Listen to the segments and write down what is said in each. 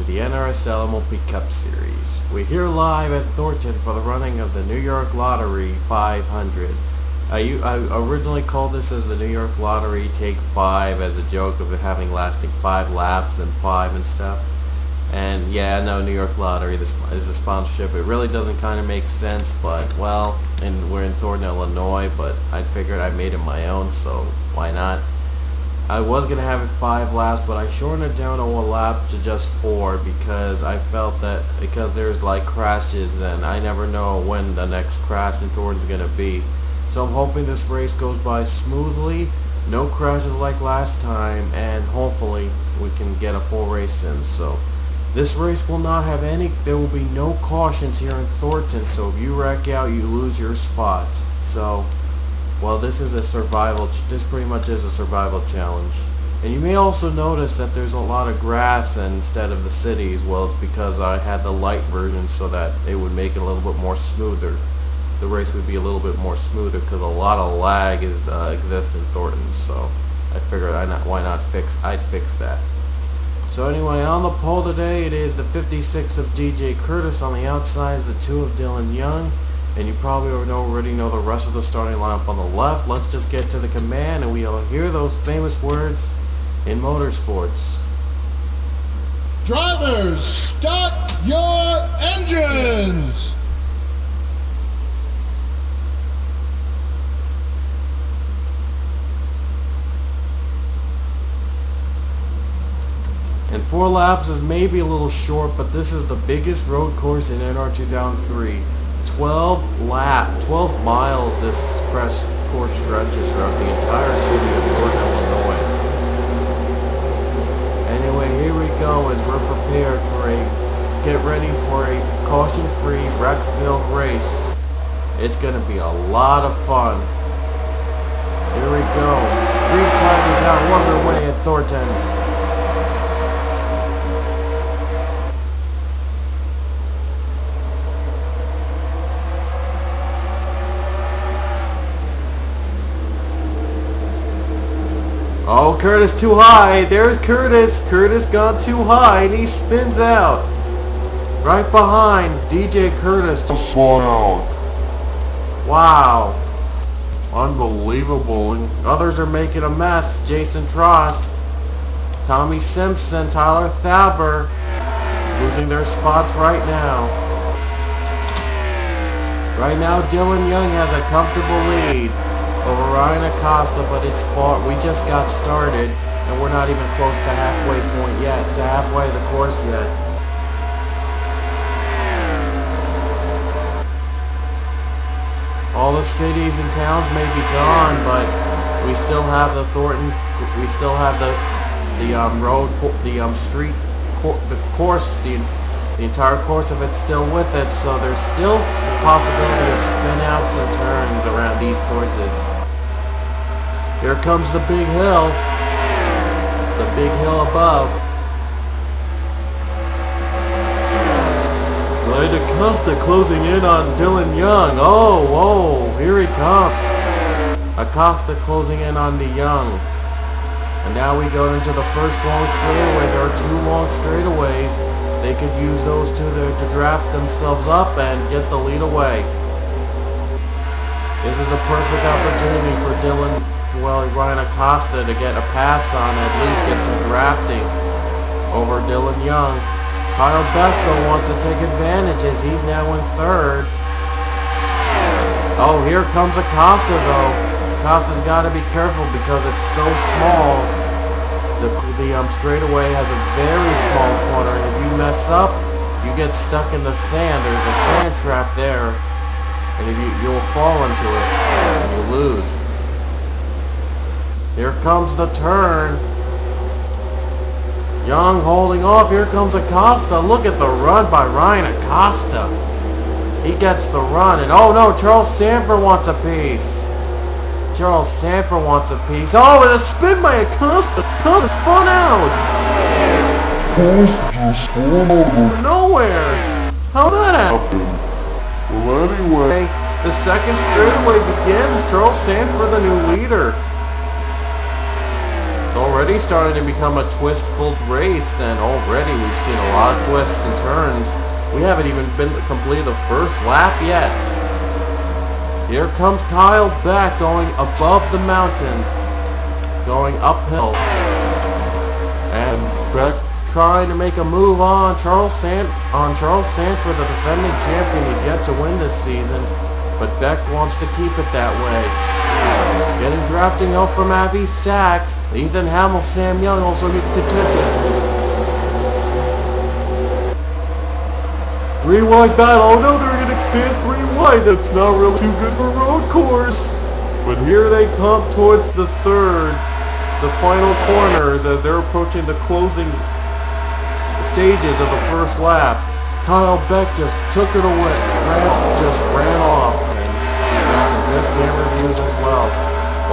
to the NRSL MLP Cup Series. We're here live at Thornton for the running of the New York Lottery 500. I originally called this as the New York Lottery Take 5 as a joke of it having lasting 5 laps and 5 and stuff. And yeah, I know New York Lottery, this is a sponsorship. It really doesn't kind of make sense, but well, and we're in Thornton, Illinois, but I figured I made it my own, so why not? I was going to have it 5 laps, but I shortened it down to a lap to just 4 because I felt that because there's like crashes and I never know when the next crash in Thornton's going to be. So I'm hoping this race goes by smoothly, no crashes like last time, and hopefully we can get a full race in. So this race will not have there will be no cautions here in Thornton, so if you wreck out, you lose your spot. So, well, this pretty much is a survival challenge. And you may also notice that there's a lot of grass instead of the cities. Well, it's because I had the light version so that it would make it a little bit more smoother. The race would be a little bit more smoother because a lot of lag exists in Thornton, so I figured I'd fix that. So anyway, on the pole today, it is the 56 of DJ Curtis. On the outside is the 2 of Dylan Young. And you probably already know the rest of the starting lineup on the left. Let's just get to the command and we'll hear those famous words in motorsports. Drivers, start your engines! And 4 laps is maybe a little short, but this is the biggest road course in NR 2003. 12 miles this press course stretches throughout the entire city of Thornton, Illinois. Anyway, here we go as we're prepared get ready for a caution-free, wreck-filled race. It's going to be a lot of fun. Here we go. Green flag is out underway at Thornton. Oh, Curtis too high. There's Curtis. Curtis gone too high and he spins out. Right behind DJ Curtis. Wow. Unbelievable. And others are making a mess. Jason Trost, Tommy Simpson, Tyler Thaber losing their spots right now. Right now, Dylan Young has a comfortable lead over Ryan Acosta, but it's far. We just got started, and we're not even close to halfway point yet, to halfway of the course yet. All the cities and towns may be gone, but we still have the Thornton. We still have the course. The entire course of it's still with it, so there's still a possibility of spin-outs and turns around these courses. Here comes the big hill above. Ryan Acosta closing in on Dylan Young. Oh, whoa, here he comes. Acosta closing in on the Young. And now we go into the first long straightaway. There are 2 long straightaways. They could use those 2 to draft themselves up and get the lead away. This is a perfect opportunity for Ryan Acosta to get a pass on, at least get some drafting over Dylan Young. Kyle Bethel wants to take advantage as he's now in 3rd. Oh, here comes Acosta though. Acosta's got to be careful because it's so small. The straightaway has a very small corner, and if you mess up, you get stuck in the sand. There's a sand trap there, and if you'll fall into it, and you lose. Here comes the turn. Young holding off. Here comes Acosta. Look at the run by Ryan Acosta. He gets the run, and oh no, Charles Sanford wants a piece. Charles Sanford wants a piece. Oh, and a spin by Acosta. Acosta spun out. Nowhere. How'd that happen? Well, anyway. The second straightaway begins. Charles Sanford, the new leader. It's already already starting to become a twist-filled race, and already we've seen a lot of twists and turns. We haven't even completed the first lap yet. Here comes Kyle Beck going above the mountain, going uphill, and Beck trying to make a move on Charles Sanford, the defending champion. He's yet to win this season, but Beck wants to keep it that way. Getting drafting help from Abby Sachs. Ethan Hamill, Sam Young also need contention. Three wide battle. Oh no, they're going to expand three wide. That's not really too good for road course. But here they come towards the final corners as they're approaching the closing stages of the first lap. Kyle Beck just took it away, just ran off, and got some good camera views as well.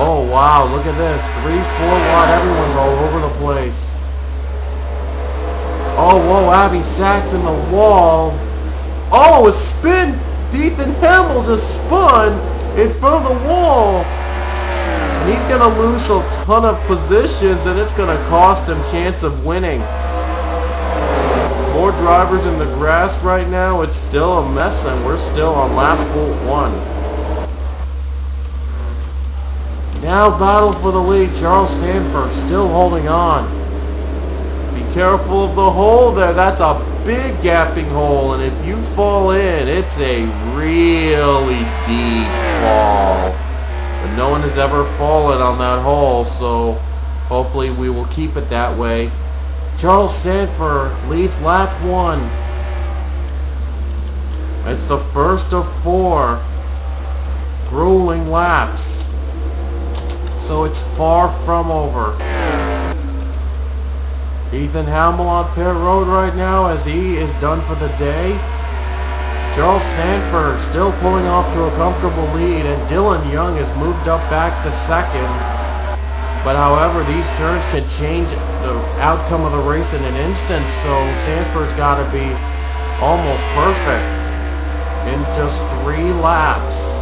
Oh wow, look at this, 3-4 wide, everyone's all over the place. Oh whoa, Abby Sachs in the wall. Oh, a spin! Ethan Hamill just spun in front of the wall. And he's going to lose a ton of positions, and it's going to cost him chance of winning. More drivers in the grass right now. It's still a mess, and we're still on lap 1. Now battle for the lead. Charles Sanford still holding on. Be careful of the hole there. That's a big gapping hole, and if you fall in, it's a really deep fall. But no one has ever fallen on that hole, so hopefully we will keep it that way. Charles Sanford leads lap 1. It's the first of 4 grueling laps, so it's far from over. Ethan Hamill on pit road right now as he is done for the day. Charles Sanford still pulling off to a comfortable lead, and Dylan Young has moved up back to second. But however, these turns can change the outcome of the race in an instant, so Sanford's got to be almost perfect in just 3 laps.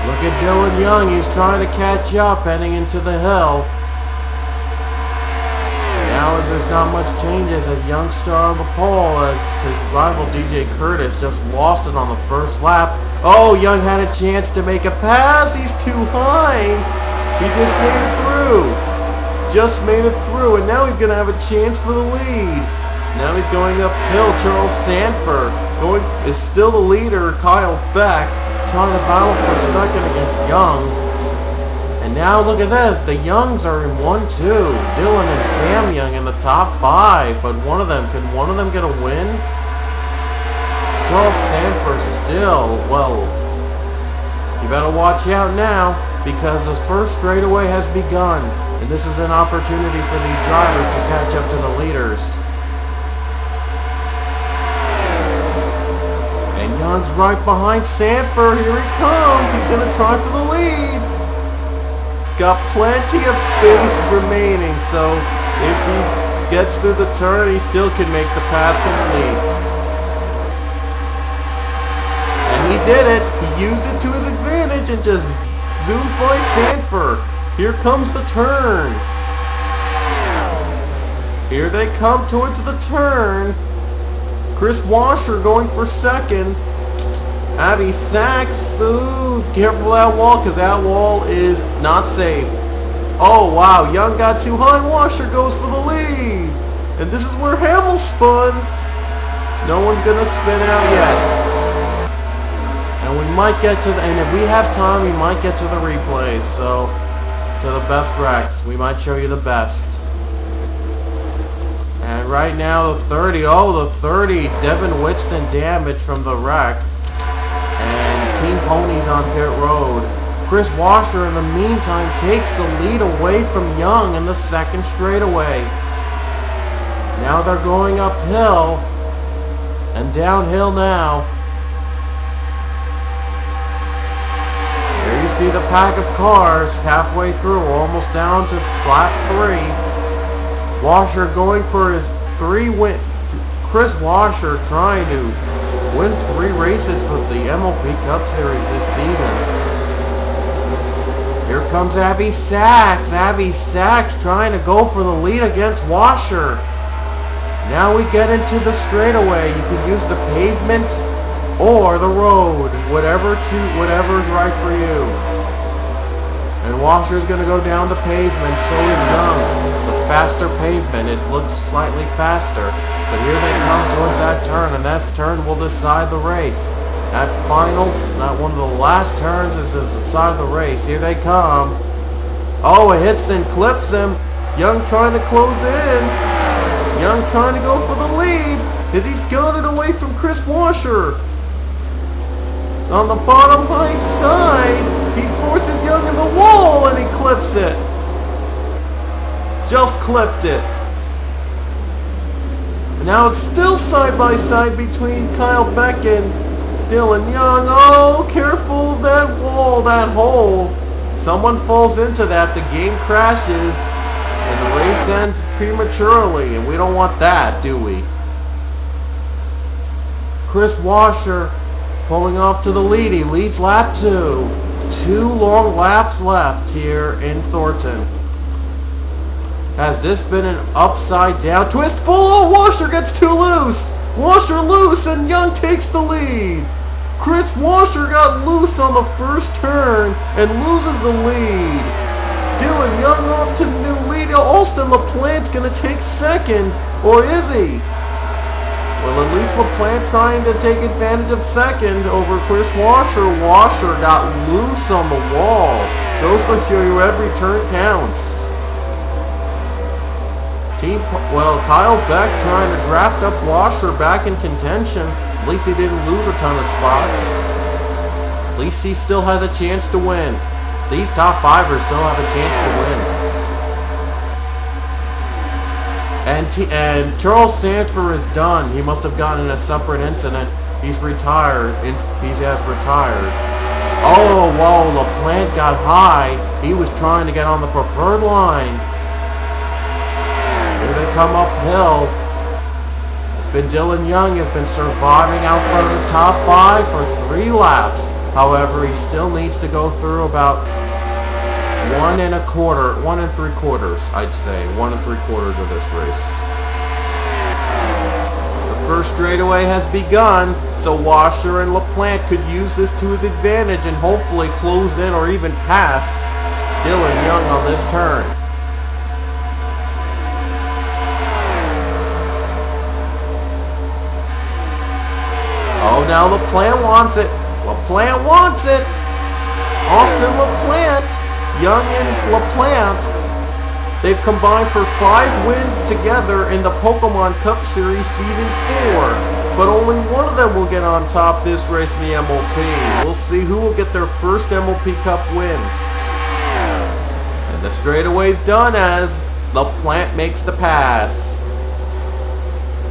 Look at Dylan Young, he's trying to catch up heading into the hill. Now as there's not much changes as Young star on the pole as his rival DJ Curtis just lost it on the first lap. Oh, Young had a chance to make a pass, he's too high. He just made it through. Just made it through, and now he's going to have a chance for the lead. Now he's going uphill. Charles Sanford is still the leader, Kyle Beck, trying to battle for second against Young. And now look at this. The Youngs are in 1-2. Dylan and Sam Young in the top 5. But can one of them get a win? Charles Sanford still, well, you better watch out now because this first straightaway has begun. And this is an opportunity for these drivers to catch up to the leaders. Young's right behind Sanford. Here he comes. He's going to try for the lead. Got plenty of space remaining, so if he gets through the turn, he still can make the pass complete. And he did it. He used it to his advantage and just zoomed by Sanford. Here comes the turn. Here they come towards the turn. Chris Washer going for second. Abby Sachs, ooh, careful that wall because that wall is not safe. Oh wow, Young got too high, Washer goes for the lead. And this is where Hamill spun. No one's going to spin out yet. And we might get to and if we have time, we might get to the replays. So, to the best wrecks, we might show you the best. And right now the 30, Devin Whitston damage from the wreck. And Team Ponies on pit road. Chris Washer in the meantime takes the lead away from Young in the second straightaway. Now they're going uphill and downhill now. There you see the pack of cars halfway through. We're almost down to lap 3. Washer going for his 3 win. Chris Washer trying to win 3 races for the MLP Cup Series this season. Here comes Abby Sachs. Abby Sachs trying to go for the lead against Washer. Now we get into the straightaway. You can use the pavement or the road, whatever's right for you. And Washer's going to go down the pavement, so is Young. The faster pavement, it looks slightly faster. But here they come towards that turn, and that turn will decide the race. That one of the last turns is to decide the race. Here they come. Oh, it hits and clips him. Young trying to close in. Young trying to go for the lead as he's got it away from Chris Washer. On the bottom high side, he forces Young in the wall and he clips it. Just clipped it. Now it's still side by side between Kyle Beck and Dylan Young. Oh, careful of that wall, that hole. Someone falls into that, the game crashes, and the race ends prematurely, and we don't want that, do we? Chris Washer pulling off to the lead. He leads lap 2. 2 long laps left here in Thornton. Has this been an upside down twist? Oh, Washer gets too loose. Washer loose and Young takes the lead. Chris Washer got loose on the first turn and loses the lead. Dylan Young off to the new lead. Austin LaPlante's going to take second. Or is he? Well, at least LaPlante trying to take advantage of second over Chris Washer. Washer got loose on the wall. Goes to show you every turn counts. Kyle Beck trying to draft up Washer back in contention. At least he didn't lose a ton of spots. At least he still has a chance to win. These top 5ers still have a chance to win. And Charles Sanford is done. He must have gotten in a separate incident. He's retired. He has retired. Oh, whoa, LaPlante got high. He was trying to get on the preferred line. Here they come uphill. It's been Dylan Young has been surviving out front of the top 5 for 3 laps. However, he still needs to go through about 1 3/4, I'd say. 1 3/4 of this race. The first straightaway has begun, so Washer and LaPlante could use this to his advantage and hopefully close in or even pass Dylan Young on this turn. Oh, now LaPlante wants it. LaPlante wants it. Austin LaPlante, Young and LaPlante, they've combined for 5 wins together in the Pokemon Cup Series Season 4. But only one of them will get on top this race in the MLP. We'll see who will get their first MLP Cup win. And the straightaway's done as LaPlante makes the pass.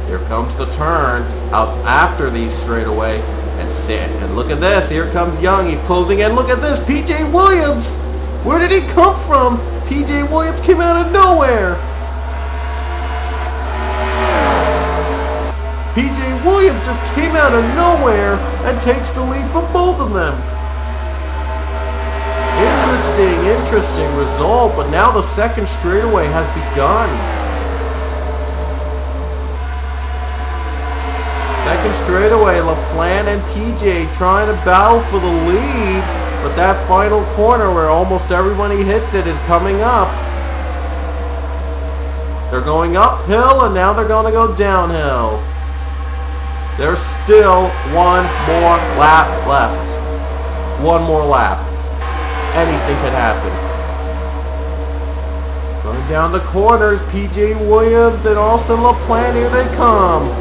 Here comes the turn out after these straightaway. And look at this. Here comes Young. He's closing in. Look at this. P.J. Williams. Where did he come from? P.J. Williams came out of nowhere. P.J. Williams just came out of nowhere and takes the lead from both of them. Interesting result. But now the second straightaway has begun. Second straightaway, LaPlante and PJ trying to battle for the lead, but that final corner where almost everybody hits it is coming up. They're going uphill and now they're going to go downhill. There's still one more lap left. One more lap. Anything could happen. Going down the corners, PJ Williams and Austin LaPlante, here they come.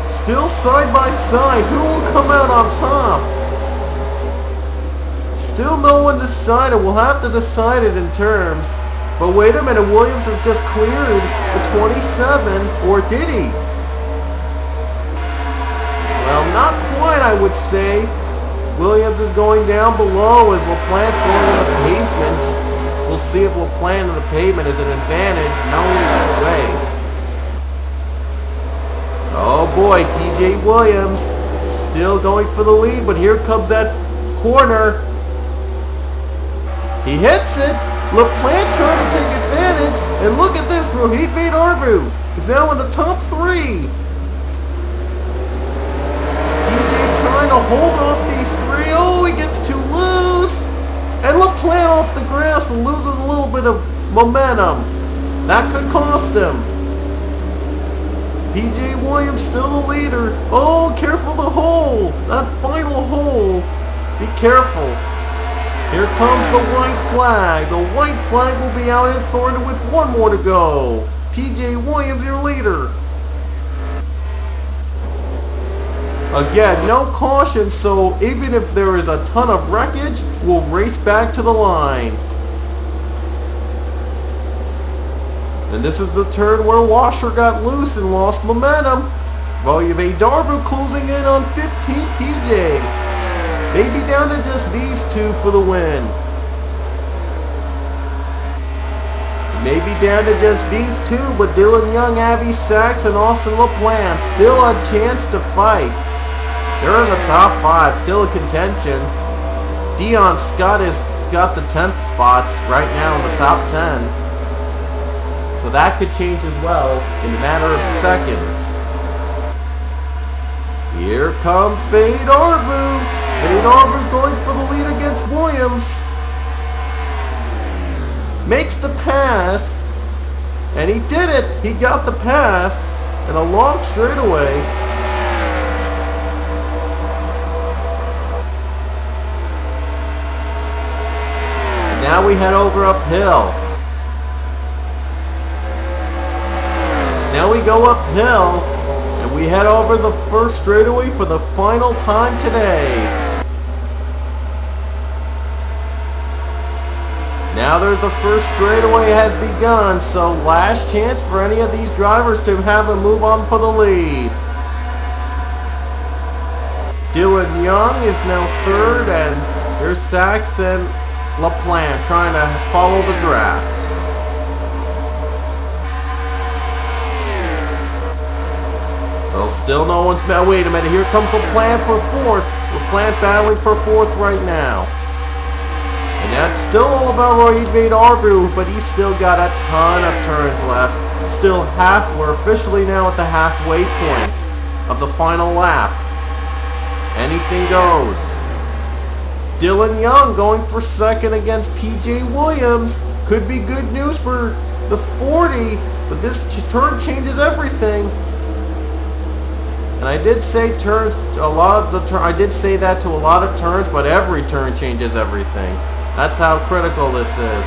Still side by side. Who will come out on top? Still no one decided. We'll have to decide it in terms. But wait a minute. Williams has just cleared the 27. Or did he? Well, not quite, I would say. Williams is going down below as LaPlante's going on the pavement. We'll see if LaPlante on the pavement is an advantage. No way. Oh boy, P.J. Williams still going for the lead, but here comes that corner. He hits it. LaPlante trying to take advantage. And look at this, Rohit Arbu is now in the top 3. PJ trying to hold off these 3. Oh, he gets too loose. And LaPlante off the grass and loses a little bit of momentum. That could cost him. PJ Williams still the leader. Oh, careful the hole. That final hole. Be careful. Here comes the white flag. The white flag will be out in Thornton with 1 more to go. PJ Williams, your leader. Again, no caution, so even if there is a ton of wreckage, we'll race back to the line. And this is the turn where Washer got loose and lost momentum. Well, you have a Darbu closing in on 15 PJ. Maybe down to just these 2 for the win. Maybe down to just these 2, but Dylan Young, Avi Sachs, and Austin LaPlante still a chance to fight. They're in the top 5, still a contention. Dion Scott has got the 10th spot right now in the top 10. So that could change as well in a matter of seconds. Here comes Fade Arbu. Fade Arbu going for the lead against Williams. Makes the pass. And he did it. He got the pass. And a long straightaway. And now we head over uphill. Now we go uphill, and we head over the first straightaway for the final time today. Now there's the first straightaway has begun, so last chance for any of these drivers to have a move on for the lead. Dylan Young is now 3rd, and here's Sachs and LaPlante trying to follow the draft. Well, still no one's... Wait a minute, here comes LaPlante for 4th. LaPlante battling for 4th right now. And that's still all about Rohit Arbu, but he's still got a ton of turns left. Still we're officially now at the halfway point of the final lap. Anything goes. Dylan Young going for 2nd against PJ Williams. Could be good news for the 40, but this turn changes everything. And I did say turns, I did say that to a lot of turns, but every turn changes everything. That's how critical this is.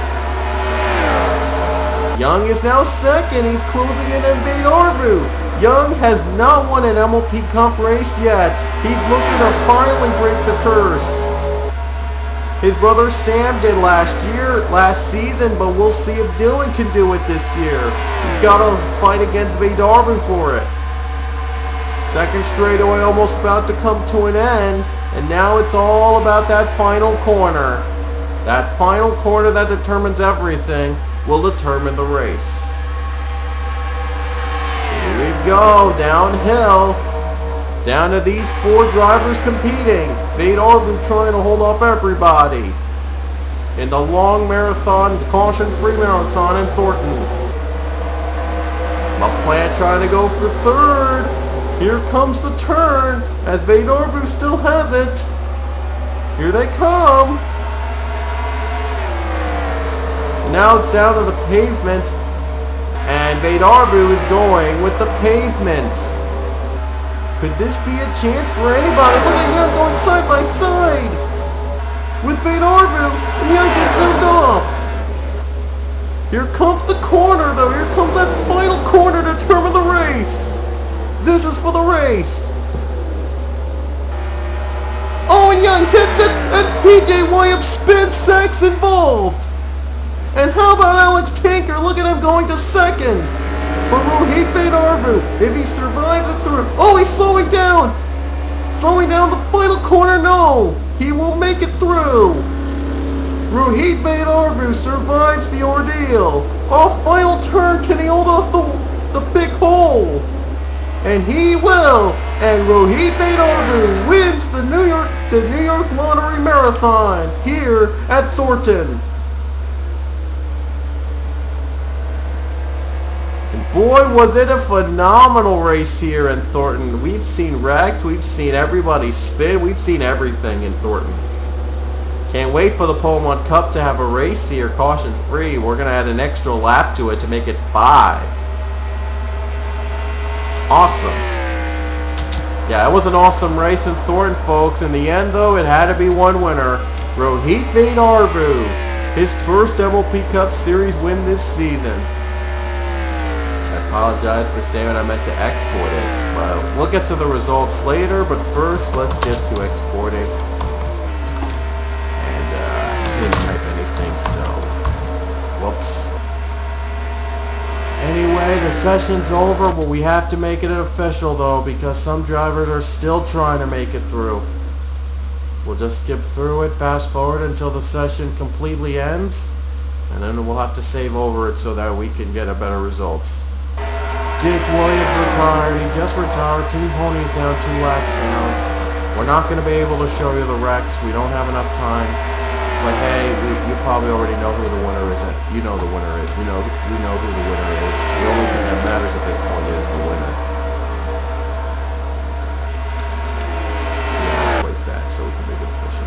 Young is now 2nd. He's closing in on Fade Arbu. Young has not won an MLP Cup race yet. He's looking to finally break the curse. His brother Sam did last season, but we'll see if Dylan can do it this year. He's got to fight against Fade Arbu for it. 2nd straightaway almost about to come to an end, and now it's all about that final corner. That final corner that determines everything will determine the race. Here we go, downhill. Down to these 4 drivers competing. Fade Arbu trying to hold off everybody in the long marathon, caution-free marathon in Thornton. LaPlante trying to go for 3rd. Here comes the turn, as Fade Arbu still has it. Here they come. And now it's down to the pavement, and Fade Arbu is going with the pavement. Could this be a chance for anybody? Look at Young going side by side with Fade Arbu, and Young gets zoomed off. Here comes the corner, though. Here comes that final corner to determine the race. This is for the race. Oh, and Young hits it, and PJ Williams spins, Sachs involved. And how about Alex Tanker? Look at him going to 2nd. For Rohit Arbu, if he survives it through. Oh, he's slowing down. Slowing down the final corner. No, he won't make it through. Rohit Arbu survives the ordeal. Oh, final turn. Can he hold off the big hole? And he will. And Rohit Arbu wins the New York Lottery Marathon here at Thornton. And boy, was it a phenomenal race here in Thornton. We've seen wrecks, we've seen everybody spin, we've seen everything in Thornton. Can't wait for the Pullman Cup to have a race here, caution free. We're going to add an extra lap to it to make it 5. Awesome. Yeah, it was an awesome race in Thornton, folks. In the end, though, it had to be one winner. Rohit Arbu, his first MLP Cup Series win this season. I apologize for saying I meant to export it. But we'll get to the results later, but first, let's get to exporting. And, didn't type anything, so, whoops. Anyway, the session's over, but we have to make it official though, because some drivers are still trying to make it through. We'll just skip through it, fast forward until the session completely ends, and then we'll have to save over it so that we can get a better results. Jake Williams retired. He just retired. Team Pony's down 2 laps down. We're not going to be able to show you the wrecks. We don't have enough time. But hey, you probably already know who the winner is. You know the winner is. You know who the winner is. The only thing that matters at this point is the winner. Yeah, I'll place that so we can make it official.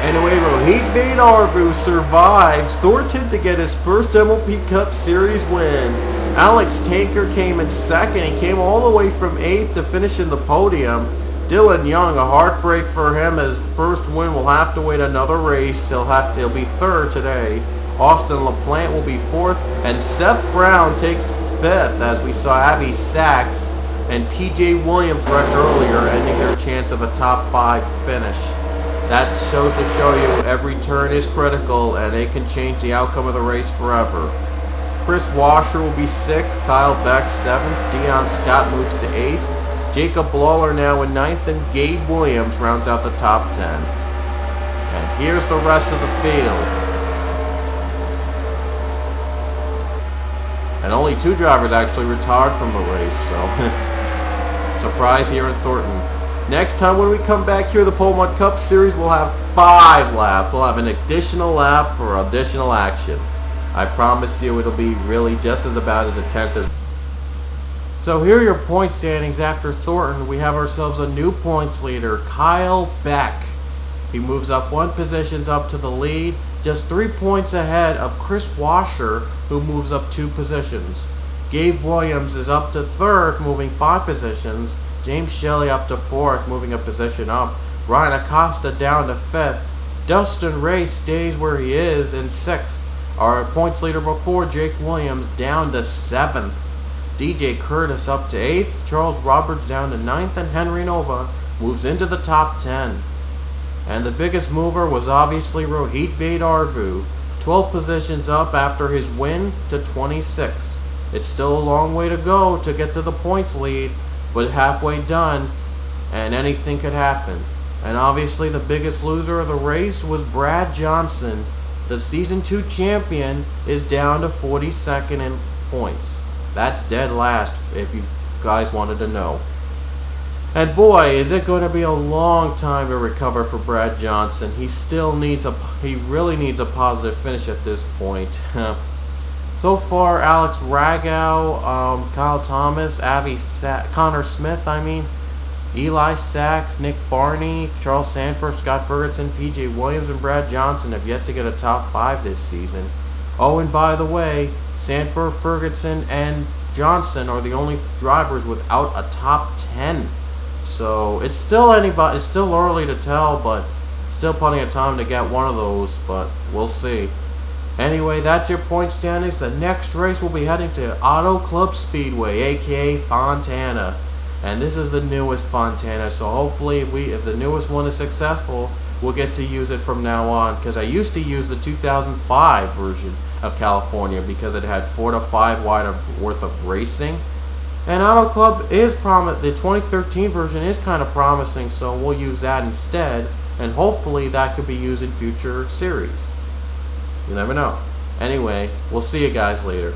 Anyway, Rohit Arbu survives Thornton to get his first MLP Cup Series win. Alex Tanker came in second. He came all the way from 8th to finish in the podium. Dylan Young, a heartbreak for him. His first win will have to wait another race. He'll be 3rd today. Austin LaPlante will be 4th, and Seth Brown takes 5th, as we saw Abby Sachs and PJ Williams wrecked earlier, ending their chance of a top 5 finish. That shows to show you every turn is critical, and it can change the outcome of the race forever. Chris Washer will be 6th, Kyle Beck 7th, Dion Scott moves to 8th. Jacob Lawler now in 9th, and Gabe Williams rounds out the top 10. And here's the rest of the field. And only 2 drivers actually retired from the race, so surprise here in Thornton. Next time when we come back here, the Pullman Cup Series, we'll have 5 laps. We'll have an additional lap for additional action. I promise you it'll be really just about as intense as... So here are your point standings after Thornton. We have ourselves a new points leader, Kyle Beck. He moves up 1 position up to the lead, just 3 points ahead of Chris Washer, who moves up 2 positions. Gabe Williams is up to 3rd, moving 5 positions. James Shelley up to 4th, moving a position up. Ryan Acosta down to 5th. Dustin Ray stays where he is in 6th. Our points leader before, Jake Williams, down to 7th. DJ Curtis up to 8th, Charles Roberts down to 9th, and Henry Nova moves into the top 10. And the biggest mover was obviously Rohit Arbu, 12 positions up after his win to 26. It's still a long way to go to get to the points lead, but halfway done, and anything could happen. And obviously the biggest loser of the race was Brad Johnson. The Season 2 champion is down to 42nd in points. That's dead last, if you guys wanted to know. And boy, is it going to be a long time to recover for Brad Johnson. He really needs a positive finish at this point. So far, Alex Ragow, Kyle Thomas, Connor Smith, Eli Sachs, Nick Barney, Charles Sanford, Scott Ferguson, PJ Williams, and Brad Johnson have yet to get a top 5 this season. Oh, and by the way, Sanford, Ferguson, and Johnson are the only drivers without a top 10. So it's still early to tell, but still plenty of time to get one of those, but we'll see. Anyway, that's your point standings. The next race we'll be heading to Auto Club Speedway, aka Fontana. And this is the newest Fontana, so hopefully if the newest one is successful, we'll get to use it from now on, because I used to use the 2005 version of California because it had 4 to 5 wide worth of racing. And Auto Club is the 2013 version is kind of promising, so we'll use that instead, and hopefully that could be used in future series. You never know. Anyway, we'll see you guys later.